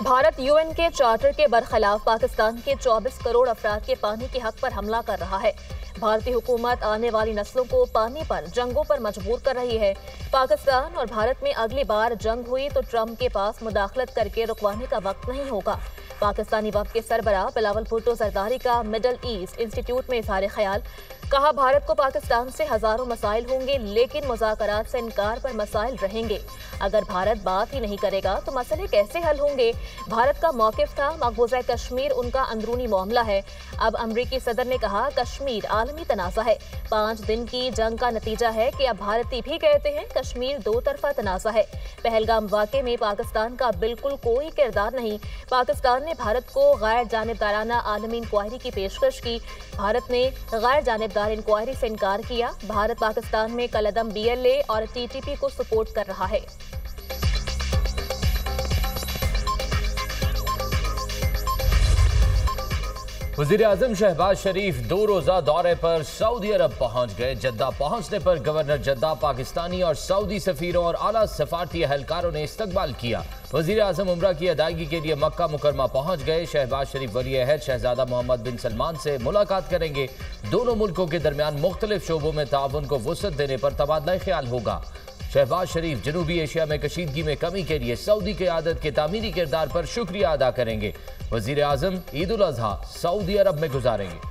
Bharat UN के charter के बरखिलाफ पाकिस्तान के 24 करोड़ अफराद के पानी के हक पर हमला कर रहा है। भारतीय हुकूमत आने वाली नस्लों को पानी पर जंगों पर मजबूर कर रही है। पाकिस्तान और भारत में अगली बार जंग हुई तो ट्रंप के पास मुदाखलत करके रुकवाने का वक्त नहीं होगा। पाकिस्तानी वफ़द के सरबराह बिलावल भुट्टो जरदारी का मिडल ईस्ट इंस्टीट्यूट में इज़हार ख्याल। कहा, भारत को पाकिस्तान से हजारों मसाइल होंगे लेकिन मुज़ाकरात से इनकार पर मसाइल रहेंगे। अगर भारत बात ही नहीं करेगा तो मसले कैसे हल होंगे। भारत का मौक़िफ़ था मकबूजा कश्मीर उनका अंदरूनी मामला है। अब अमरीकी सदर ने कहा, कश्मीर आलमी तनाज़ा है। 5 दिन की जंग का नतीजा है कि अब भारतीय भी कहते हैं कश्मीर दो तरफा तनाज़ा है। पहलगाम वाक़े में पाकिस्तान का बिल्कुल कोई किरदार नहीं। पाकिस्तान ने भारत को गैर जानिबदाराना आलमी इंक्वायरी की पेशकश की। भारत ने गैर जानिबदार इंक्वायरी से इनकार किया। भारत पाकिस्तान में कलअदम BLA और TTP को सपोर्ट कर रहा है। वज़ीर-ए-आज़म शहबाज शरीफ 2 रोज़ा दौरे पर सऊदी अरब पहुंच गए। जद्दा पहुंचने पर गवर्नर जद्दा, पाकिस्तानी और सऊदी सफीरों और आला सफारती एहलकारों ने इस्तकबाल किया। वज़ीर-ए-आज़म उम्रा की अदायगी के लिए मक्का मुकरमा पहुंच गए। शहबाज शरीफ वली-ए-अहद शहजादा मोहम्मद बिन सलमान से मुलाकात करेंगे। दोनों मुल्कों के दरमियान मुख्तलिफ शोबों में ताउन को वुसअत देने पर तबादला ख्याल होगा। शहबाज शरीफ जनूबी एशिया में कशीदगी में कमी के लिए सऊदी क़यादत के तामीरी किरदार पर शुक्रिया अदा करेंगे। वज़ीर-ए-आज़म ईद उल अज़हा सऊदी अरब में गुजारेंगे।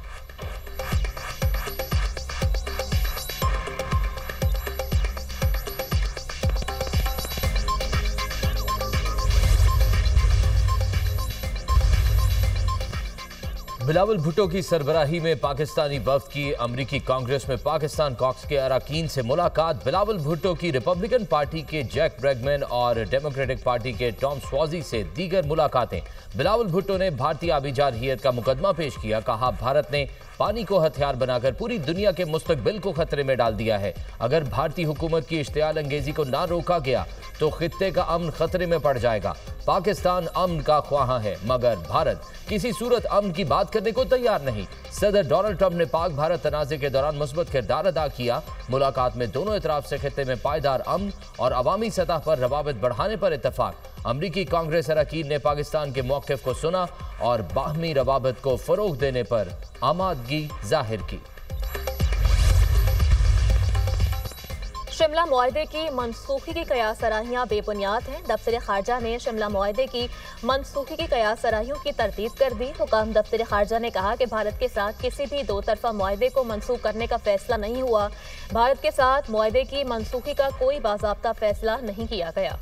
बिलावल भुट्टो की सरबराही में पाकिस्तानी वफ़द की अमरीकी कांग्रेस में पाकिस्तान कॉक्स के अरकान से मुलाकात। बिलावल भुट्टो की रिपब्लिकन पार्टी के जैक ब्रैगमैन और डेमोक्रेटिक पार्टी के टॉम स्वाजी से दीगर मुलाकातें। बिलावल भुट्टो ने भारतीय आबी जारहियत का मुकदमा पेश किया। कहा, भारत ने पानी को हथियार बनाकर पूरी दुनिया के मुस्तकबिल को खतरे में डाल दिया है। अगर भारतीय हुकूमत की इश्तियाल अंगेजी को ना रोका गया तो खित्ते का अमन खतरे में पड़ जाएगा। पाकिस्तान अमन का ख्वाहा है मगर भारत किसी सूरत अमन की बात करने को तैयार नहीं। सदर डोनाल्ड ट्रंप ने पाक भारत तनाज़े के दौरान मुस्बत किरदार अदा किया। मुलाकात में दोनों इतराफ से खित्ते में पायदार अमन और अवामी सतह पर रवाबित बढ़ाने पर इत्तफाक। अमरीकी कांग्रेस अरकान ने पाकिस्तान के मौक़िफ़ को सुना और बाहमी रवाबित को फ़रोग़ देने पर आमादगी जाहिर की। शिमला मुआहदे की मनसूखी की कयास सराहियाँ बेबुनियाद हैं। दफ्तर खारजा ने शिमला मुआहदे की मनसूखी की कयास सराहियों की तरदीद कर दी। हुकाम दफ्तर खारजा ने कहा कि भारत के साथ किसी भी 2 तरफा मुआहदे को मनसूख करने का फैसला नहीं हुआ। भारत के साथ मुआहदे की मनसूखी का कोई बाज़ाब्ता फैसला नहीं किया गया।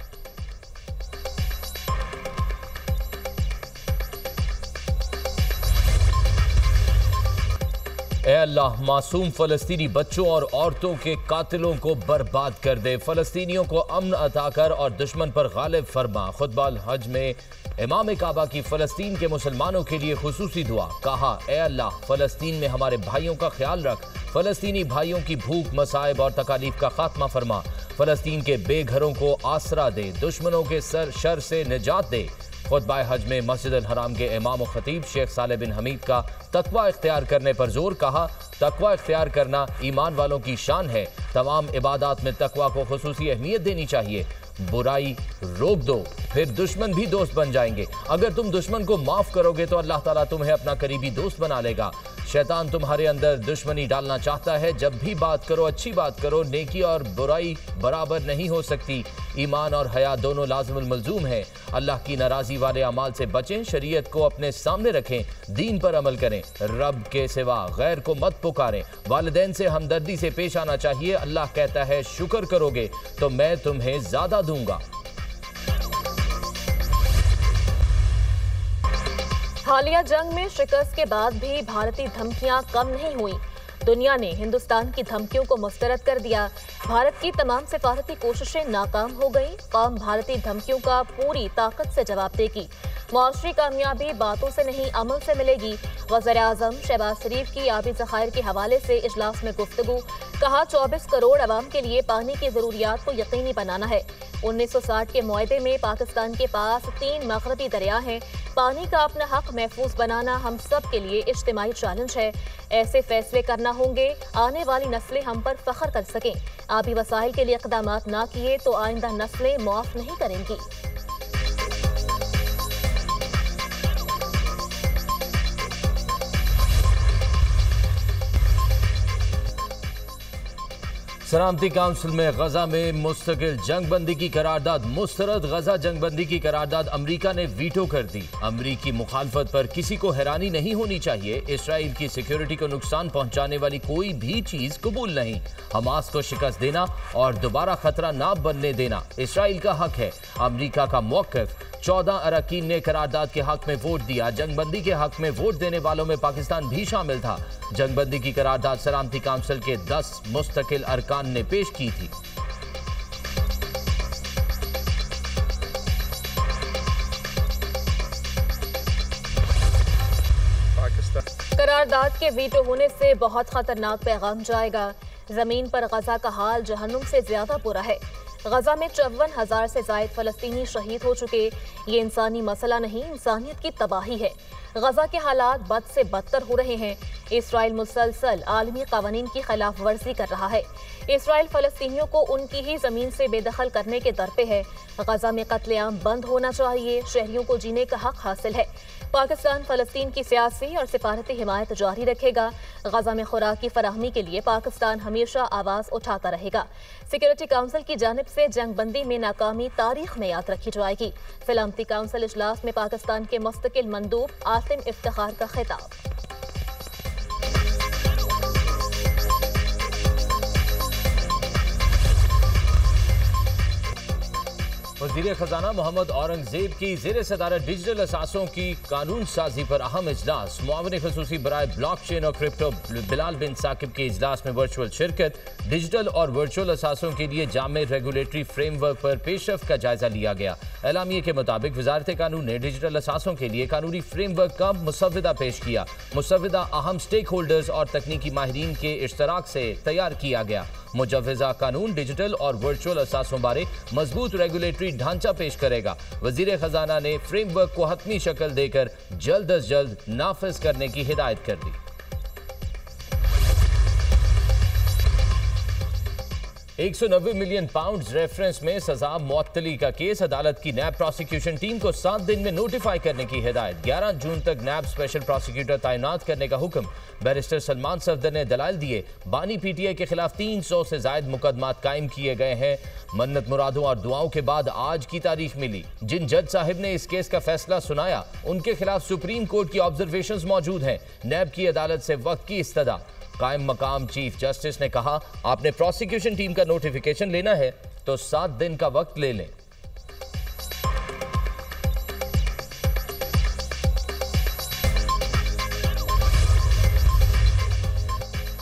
ए अल्लाह, मासूम फ़लस्तीनी बच्चों और औरतों के कातिलों को बर्बाद कर दे। फ़लस्तीनियों को अमन अता कर और दुश्मन पर गालिब फरमा। खुतबा हज में इमाम काबा की फ़लस्तीन के मुसलमानों के लिए खुसूसी दुआ। कहा, ए अल्लाह, फ़लस्तीन में हमारे भाइयों का ख्याल रख। फ़लस्तीनी भाइयों की भूख, मसाइब और तकालीफ का खात्मा फरमा। फ़लस्तीन के बेघरों को आसरा दे। दुश्मनों के शर से निजात दे। खुतबा हज में मस्जिद अल हराम के इमाम और खतीब शेख सालेह बिन हमीद का तकवा इख्तियार करने पर जोर। कहा, तकवा इख्तियार करना ईमान वालों की शान है। तमाम इबादत में तकवा को खुसूसी अहमियत देनी चाहिए। बुराई रोक दो, फिर दुश्मन भी दोस्त बन जाएंगे। अगर तुम दुश्मन को माफ़ करोगे तो अल्लाह ताला तुम्हें अपना करीबी दोस्त बना लेगा। शैतान तुम्हारे अंदर दुश्मनी डालना चाहता है। जब भी बात करो अच्छी बात करो। नेकी और बुराई बराबर नहीं हो सकती। ईमान और हया दोनों लाज़िमुल मलज़ूम है। अल्लाह की नाराज़ी वाले अमाल से बचें। शरीयत को अपने सामने रखें। दीन पर अमल करें। रब के सिवा गैर को मत पुकारें। वालिदैन से हमदर्दी से पेश आना चाहिए। अल्लाह कहता है, शुक्र करोगे तो मैं तुम्हें ज़्यादा दूंगा। हालिया जंग में शिकस्त के बाद भी भारतीय धमकियां कम नहीं हुई। दुनिया ने हिंदुस्तान की धमकियों को मुस्तरद कर दिया। भारत की तमाम सिफारती कोशिशें नाकाम हो गई। कौम भारतीय धमकियों का पूरी ताकत से जवाब देगी। मुआशरी कामयाबी बातों से नहीं अमल से मिलेगी। वज़ीर-ए-आज़म शहबाज शरीफ की आबी ज़खायर के हवाले से इजलास में गुफ्तगू। कहा, 24 करोड़ अवाम के लिए पानी की ज़रूरियात को यकीनी बनाना है। 1960 के मुआहदे में पाकिस्तान के पास 3 मग़रबी दरिया हैं। पानी का अपना हक महफूज बनाना हम सब के लिए इज्तिमाई चैलेंज है। ऐसे फैसले करना होंगे आने वाली नस्लें हम पर फख्र कर सकें। आबी वसाइल के लिए इक़दामात ना किए तो आइंदा नस्लें मुआफ़ नहीं करेंगी। सलामती काउंसिल में गजा में मुस्तकिल जंगबंदी की करारदाद मुस्तरद। गजा जंगबंदी की करारदाद अमरीका ने वीटो कर दी। अमरीकी मुखालफत पर किसी को हैरानी नहीं होनी चाहिए। इसराइल की सिक्योरिटी को नुकसान पहुंचाने वाली कोई भी चीज कबूल नहीं। हमास को शिकस्त देना और दोबारा खतरा ना बनने देना इसराइल का हक है। अमरीका का मौक़िफ़ 14 अरकान ने करारदाद के हक में वोट दिया। जंगबंदी के हक में वोट देने वालों में पाकिस्तान भी शामिल था। जंगबंदी की करारदाद सलामती काउंसिल के 10 मुस्तकिल अरकान ने पेश की थी। करारदाद के वीटो होने से बहुत खतरनाक पैगाम जाएगा। जमीन पर गजा का हाल जहन्नुम से ज्यादा बुरा है। गजा में 54,000 से ज्यादा फलस्तीनी शहीद हो चुके। ये इंसानी मसला नहीं, इंसानियत की तबाही है। गजा के हालात बद से बदतर हो रहे हैं। इसराइल मुसलसल आलमी कानून की खिलाफ वर्जी कर रहा है। इसराइल फलस्तीनियों को उनकी ही जमीन से बेदखल करने के दर पे है। गजा में कत्लेआम बंद होना चाहिए। शहरियों को जीने का हक हासिल है। पाकिस्तान फलस्तीन की सियासी और सिफारती हिमायत जारी रखेगा। गजा में खुराक की फराहमी के लिए पाकिस्तान हमेशा आवाज उठाता रहेगा। सिक्योरिटी काउंसिल की जानिब से जंगबंदी में नाकामी तारीख में याद रखी जाएगी। सलामती काउंसिल इजलास में पाकिस्तान के मुस्तकिल मंदूब आसिम इफ्तिखार का खिताब। वज़ीर खजाना मोहम्मद औरंगजेब की ज़ेर सदारत डिजिटल असासों की कानून साजी पर अहम इजलास। मुआविन खसूसी बराए ब्लॉकचेन और क्रिप्टो बिलाल बिन साकिब के इजलास में वर्चुअल शिरकत। डिजिटल और वर्चुअल असासों के लिए जामे रेगुलेटरी फ्रेमवर्क पर पेशरफ का जायजा लिया गया। एलामिये के मुताबिक वजारत कानून ने डिजिटल असासों के लिए कानूनी फ्रेमवर्क का मुसव्वदा पेश किया। मुसव्वदा अहम स्टेक होल्डर्स और तकनीकी माहिरीन के इश्तराक से तैयार किया गया। मुजव्वज़ा कानून डिजिटल और वर्चुअल असासों बारे मजबूत रेगुलेटरी ढांचा पेश करेगा। वजीर खजाना ने फ्रेमवर्क को हतमी शक्ल देकर जल्द अज जल्द नाफिज करने की हिदायत कर दी। 190 मिलियन पाउंड रेफरेंस में सजा मुअत्तली का केस। अदालत की नैब प्रोसिक्यूशन टीम को 7 दिन में नोटिफाई करने की हिदायत। 11 जून तक नैब स्पेशल प्रोसिक्यूटर तैनात करने का हुक्म। बैरिस्टर सलमान सफदर ने दलाइल दिए। बानी पीटीआई के खिलाफ 300 से ज्यादा मुकदमात कायम किए गए हैं। मन्नत मुरादों और दुआओं के बाद आज की तारीख मिली। जिन जज साहिब ने इस केस का फैसला सुनाया उनके खिलाफ सुप्रीम कोर्ट की ऑब्जर्वेशंस मौजूद हैं। नैब की अदालत से वक्त की इस्तदा। कायम मकाम चीफ जस्टिस ने कहा, आपने प्रोसिक्यूशन टीम का नोटिफिकेशन लेना है तो 7 दिन का वक्त ले लें।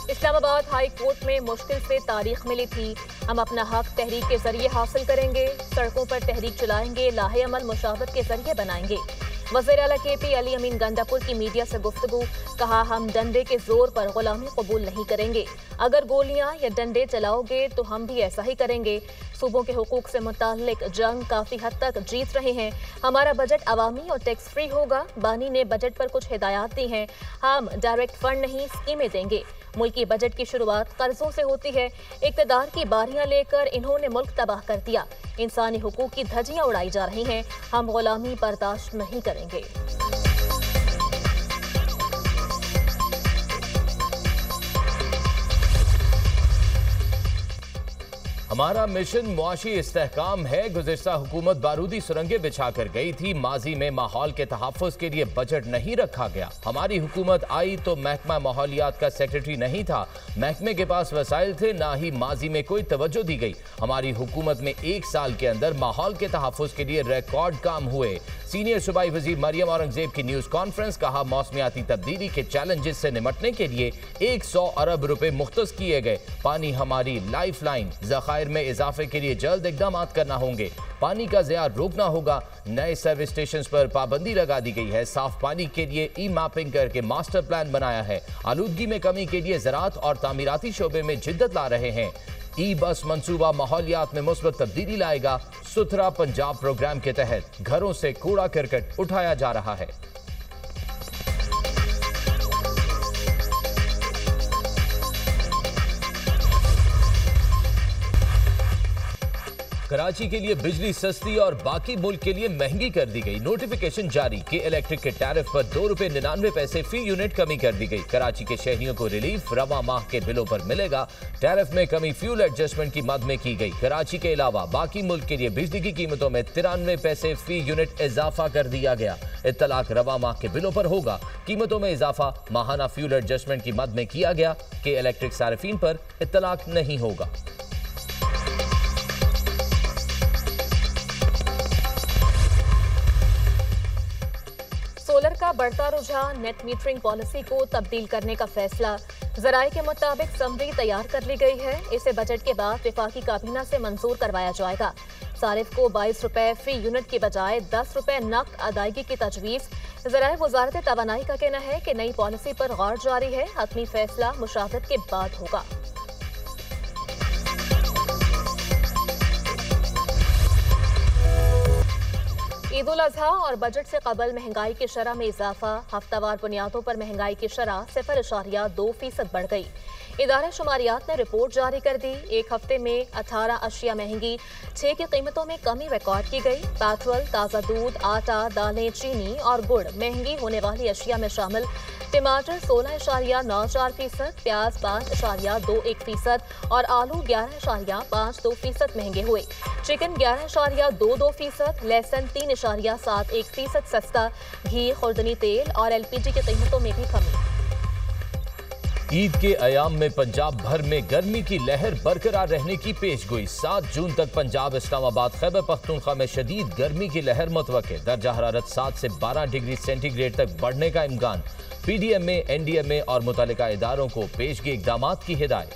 इस्लामाबाद हाई कोर्ट में मुश्किल से तारीख मिली थी। हम अपना हक तहरीक के जरिए हासिल करेंगे। सड़कों पर तहरीक चलाएंगे। लाहे अमल मुशावरत के जरिए बनाएंगे। वज़ीर आला KP अली अमीन गंडापुर की मीडिया से गुफ्तगू। कहा, हम डंडे के जोर पर गुलामी कबूल नहीं करेंगे। अगर गोलियां या डंडे चलाओगे तो हम भी ऐसा ही करेंगे। सूबों के हुकूक से मुताल्लिक जंग काफी हद तक जीत रहे हैं। हमारा बजट अवामी और टैक्स फ्री होगा। बानी ने बजट पर कुछ हिदायत दी हैं। हम डायरेक्ट फंड नहीं, स्कीमें देंगे। मुल्की बजट की शुरुआत कर्जों से होती है। इक़्तिदार की बारियां लेकर इन्होंने मुल्क तबाह कर दिया। इंसानी हुकूक की धज्जियां उड़ाई जा रही हैं। हम गुलामी बर्दाश्त नहीं करेंगे। हमारा मिशन मुआशी इस्तेहकाम है। गुज़िश्ता हुकूमत बारूदी सुरंगें बिछा कर गई थी। माजी में माहौल के तहफ़्फ़ुज़ के लिए बजट नहीं रखा गया। हमारी हुकूमत आई तो महकमा माहौलियात का सेक्रेटरी नहीं था। महकमे के पास वसाइल थे, ना ही माजी में कोई तवज्जो दी गई। हमारी हुकूमत में 1 साल के अंदर माहौल के तहफ़्फ़ुज़ के लिए रिकॉर्ड काम हुए। सीनियर सूबाई वज़ीर मरियम औरंगजेब की न्यूज़ कॉन्फ्रेंस। कहा, मौसमियाती तब्दीली के चैलेंजेस से निमटने के लिए 100 अरब रुपए मुख्तस किए गए। पानी हमारी लाइफ लाइन। ज़खायर में इजाफे के लिए जल्द इक़दाम करना होंगे। पानी का ज़िया रोकना होगा। नए सर्विस स्टेशन पर पाबंदी लगा दी गई है। साफ पानी के लिए ई-मैपिंग करके मास्टर प्लान बनाया है। आलूदगी में कमी के लिए ज़राअत और तामीराती शोबे में जिद्दत ला रहे हैं। ई-बस मंसूबा माहौलियात में मुस्बत तब्दीली लाएगा। सुथरा पंजाब प्रोग्राम के तहत घरों से कूड़ा करकट उठाया जा रहा है। कराची के लिए बिजली सस्ती और बाकी मुल्क के लिए महंगी कर दी गई। नोटिफिकेशन जारी कि इलेक्ट्रिक के टैरिफ पर ₹2.99 फी यूनिट कमी कर दी गई। कराची के शहरियों को रिलीफ रवा माह के बिलों पर मिलेगा। टैरिफ में कमी फ्यूल एडजस्टमेंट की मद में की गई। कराची के अलावा बाकी मुल्क के लिए बिजली की कीमतों में 93 पैसे फी यूनिट इजाफा कर दिया गया। इत्तलाक रवा माह के बिलों पर होगा। कीमतों में इजाफा माहाना फ्यूल एडजस्टमेंट की मद में किया गया कि इलेक्ट्रिक सार्फिन पर इत्तलाक नहीं होगा। सोलर का बढ़ता रुझान, नेट मीटरिंग पॉलिसी को तब्दील करने का फैसला। जराये के मुताबिक समरी तैयार कर ली गई है। इसे बजट के बाद विफाकी काबीना से मंजूर करवाया जाएगा। सारिफ को ₹22 फी यूनिट की बजाय ₹10 नकद अदायगी की तजवीज़। ज़राए वज़ारत तवानाई का कहना है कि नई पॉलिसी पर गौर जारी है। हतमी फैसला मुशावरत के बाद होगा। ईद उल अजहा और बजट से कबल महंगाई की शरह में इजाफा। हफ्तावार बुनियादों पर महंगाई की शरह 0.2% बढ़ गई। इदारा शुमारियात ने रिपोर्ट जारी कर दी। एक हफ्ते में 18 अशिया महंगी, 6 की कीमतों में कमी रिकॉर्ड की गई। पेट्रोल, ताज़ा दूध, आटा, दालें, चीनी और गुड़ महंगी होने वाली अशिया में शामिल। टमाटर 16.94%, प्याज 5.21% और आलू 11.52% महंगे हुए। चिकन 11.22%, लहसुन 3.71% सस्ता। घी, खुर्दनी तेल और LPG की कीमतों में भी कमी। ईद के अयाम में पंजाब भर में गर्मी की लहर बरकरार रहने की पेशगोई। 7 जून तक पंजाब, इस्लामाबाद, खैबर पख्तूनख्वा में शदीद गर्मी की लहर मुतवक्के। दर्जा हरारत 7 से 12 डिग्री सेंटीग्रेड तक बढ़ने का इम्कान। PDMA, NDMA और मुतल्लिका इदारों को पेशगी इक़दामात की हिदायत।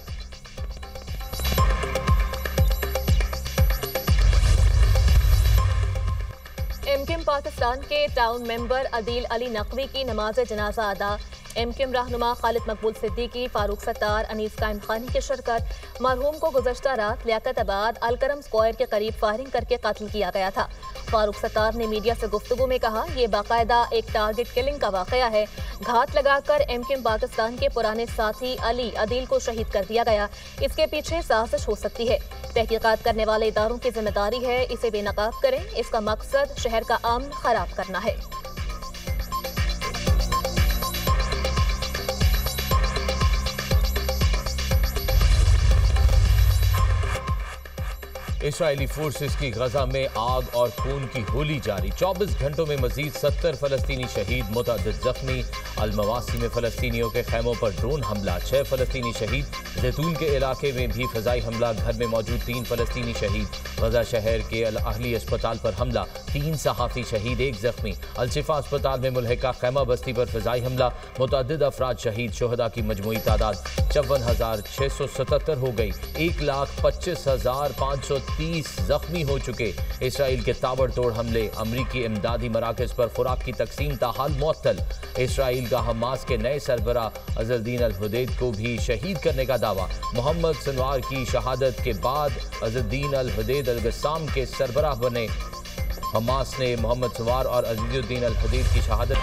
MKM पाकिस्तान के टाउन मेंबर अदील अली नकवी की नमाज जनाजा अदा। MKM रहनुमा खालिद मकबूल सिद्दीकी, फारूक सत्तार, अनीस कायम खानी की शिरकत। मरहूम को गुज़श्ता रात लियाकताबाद अलकरम स्क्वायर के करीब फायरिंग करके कत्ल किया गया था। फारूक सत्तार ने मीडिया से गुफ्तगू में कहा, यह बाकायदा एक टारगेट किलिंग का वाकया है। घात लगाकर MKM पाकिस्तान के पुराने साथी अली अदील को शहीद कर दिया गया। इसके पीछे साजिश हो सकती है। तहकीकात करने वाले इदारों की जिम्मेदारी है इसे बेनकाब करें। इसका मकसद शहर का अमन खराब करना है। इसराइली फोर्सेस की गजा में आग और खून की होली जारी। 24 घंटों में मजीद 70 फलस्तीनी शहीद, मुतअद्दिद जख्मी। अलमवासी में फलस्तीनियों के खैमों पर ड्रोन हमला, 6 फलस्तीनी शहीद। जैतून के इलाके में भी फजाई हमला, घर में मौजूद 3 फलस्तीनी शहीद। गजा शहर के अल अहली अस्पताल पर हमला, 3 सहाफ़ी शहीद, 1 जख्मी। अलशिफा अस्पताल में मुल्हिका खैमा बस्ती पर फजाई हमला, मुतअद्दिद अफराद शहीद। शोहदा की मजमूई तादाद 54,677 हो गई। 1,25,530 जख्मी हो चुके। इसराइल के ताबड़तोड़ हमले, अमरीकी इमदादी मराकज़ पर खुराक की तकसीम ताहाल मुअत्तल। इसराइल का हमास के नए सरबरा अज़दुद्दीन अल हुदैद को भी शहीद करने का दावा। मोहम्मद सिनवार की शहादत के बाद अज़दुद्दीन अल हुदैद अल गस्साम के सरबराह बने। हमास ने मोहम्मद सिनवार और अज़दुद्दीन अल हुदैद की शहादत